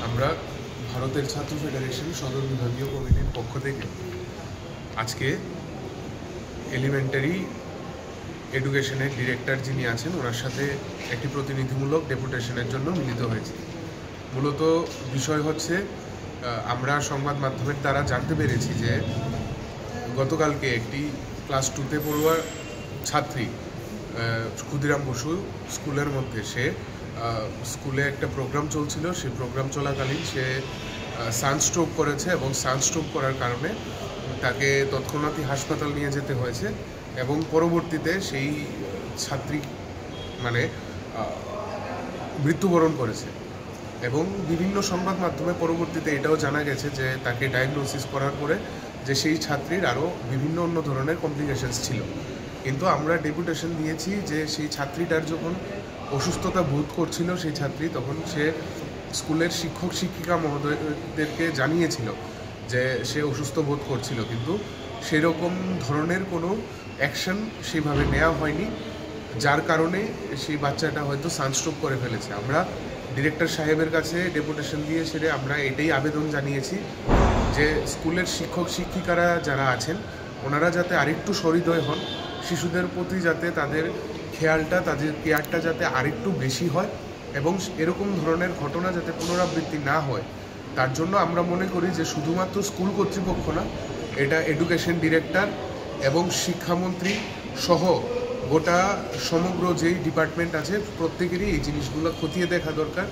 আমরা ভারতের ছাত্র ফেডারেশন সদর বিভাগীয় কমিটির পক্ষ থেকে আজকে এলিমেন্টারি এডুকেশনের ডিরেক্টর যিনি আছেন ওনার সাথে একটি প্রতিনিধিমূলক ডেপুটেশনের জন্য মিলিত হয়েছি। মূলত বিষয় হচ্ছে আমরা সংবাদ মাধ্যমের দ্বারা জানতে পেরেছি যে গতকালকে একটি ক্লাস 2তে পড়ুয়া ছাত্রী ক্ষুদিরাম বসু স্কুলের মধ্যে সে স্কুলে একটা প্রোগ্রাম চলছিল, সেই প্রোগ্রাম চলাকালীন সে সানস্ট্রোক করেছে এবং সানস্ট্রোক করার কারণে তাকে তৎক্ষণাৎই হাসপাতাল নিয়ে যেতে হয়েছে এবং পরবর্তীতে সেই ছাত্রী মৃত্যুবরণ করেছে। এবং বিভিন্ন সংবাদ মাধ্যমে পরবর্তীতে এটাও জানা গেছে যে তাকে ডায়াগনোসিস করার পরে যে সেই ছাত্রীর আরও বিভিন্ন অন্য ধরনের কমপ্লিকেশনস ছিল। কিন্তু আমরা ডেপুটেশন দিয়েছি যে সেই ছাত্রীটার যখন অসুস্থতা বোধ করছিল সেই ছাত্রী, তখন সে স্কুলের শিক্ষক শিক্ষিকা মহোদয়দেরকে জানিয়েছিল যে সে অসুস্থ বোধ করছিল, কিন্তু সেরকম ধরনের কোনো অ্যাকশন সেভাবে নেওয়া হয়নি, যার কারণে সেই বাচ্চাটা হয়তো সানস্ট্রোক করে ফেলেছে। আমরা ডিরেক্টর সাহেবের কাছে ডেপুটেশন দিয়ে সেরে আমরা এটাই আবেদন জানিয়েছি যে স্কুলের শিক্ষক শিক্ষিকারা যারা আছেন ওনারা যাতে আরেকটু সহৃদয় হন, শিশুদের প্রতি যাতে তাদের খেয়ালটা, তাদের কেয়ারটা যাতে আরেকটু বেশি হয় এবং এরকম ধরনের ঘটনা যাতে পুনরাবৃত্তি না হয়, তার জন্য আমরা মনে করি যে শুধুমাত্র স্কুল কর্তৃপক্ষ না, এটা এডুকেশন ডিরেক্টর এবং শিক্ষামন্ত্রী সহ গোটা সমগ্র যেই ডিপার্টমেন্ট আছে প্রত্যেকেরই এই জিনিসগুলো খতিয়ে দেখা দরকার।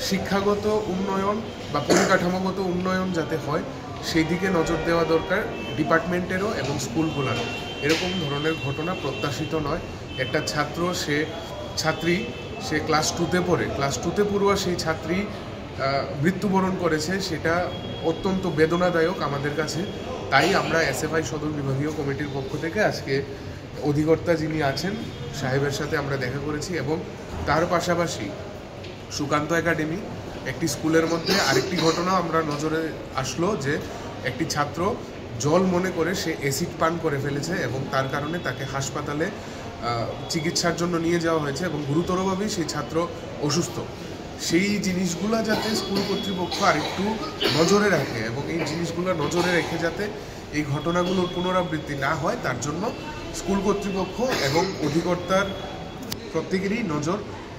শিক্ষাগত উন্নয়ন বা পরিকাঠামোগত উন্নয়ন যাতে হয় সেই দিকে নজর দেওয়া দরকার ডিপার্টমেন্টেরও এবং স্কুলগুলোরও। এরকম ধরনের ঘটনা প্রত্যাশিত নয়। একটা ছাত্রী সে ক্লাস 2তে পড়ে, ক্লাস 2তে পড়ুয়া সেই ছাত্রী মৃত্যুবরণ করেছে, সেটা অত্যন্ত বেদনাদায়ক আমাদের কাছে। তাই আমরা এসএফআই সদর বিভাগীয় কমিটির পক্ষ থেকে আজকে অধিকর্তা যিনি আছেন সাহেবের সাথে আমরা দেখা করেছি এবং তার পাশাপাশি সুকান্ত একাডেমি একটি স্কুলের মধ্যে আরেকটি ঘটনা আমরা নজরে আসলো যে একটি ছাত্র জল মনে করে সে অ্যাসিড পান করে ফেলেছে এবং তার কারণে তাকে হাসপাতালে চিকিৎসার জন্য নিয়ে যাওয়া হয়েছে এবং গুরুতরভাবেই সেই ছাত্র অসুস্থ। সেই জিনিসগুলো যাতে স্কুল কর্তৃপক্ষ আরেকটু নজরে রাখে এবং এই জিনিসগুলো নজরে রেখে যাতে এই ঘটনাগুলোর পুনরাবৃত্তি না হয়, তার জন্য স্কুল কর্তৃপক্ষ এবং অধিকর্তার প্রত্যেকেরই নজর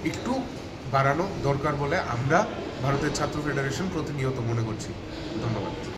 একটু বাড়ানো দরকার বলে আমরা ভারতের ছাত্র ফেডারেশন প্রতিনিয়ত মনে করছি। ধন্যবাদ।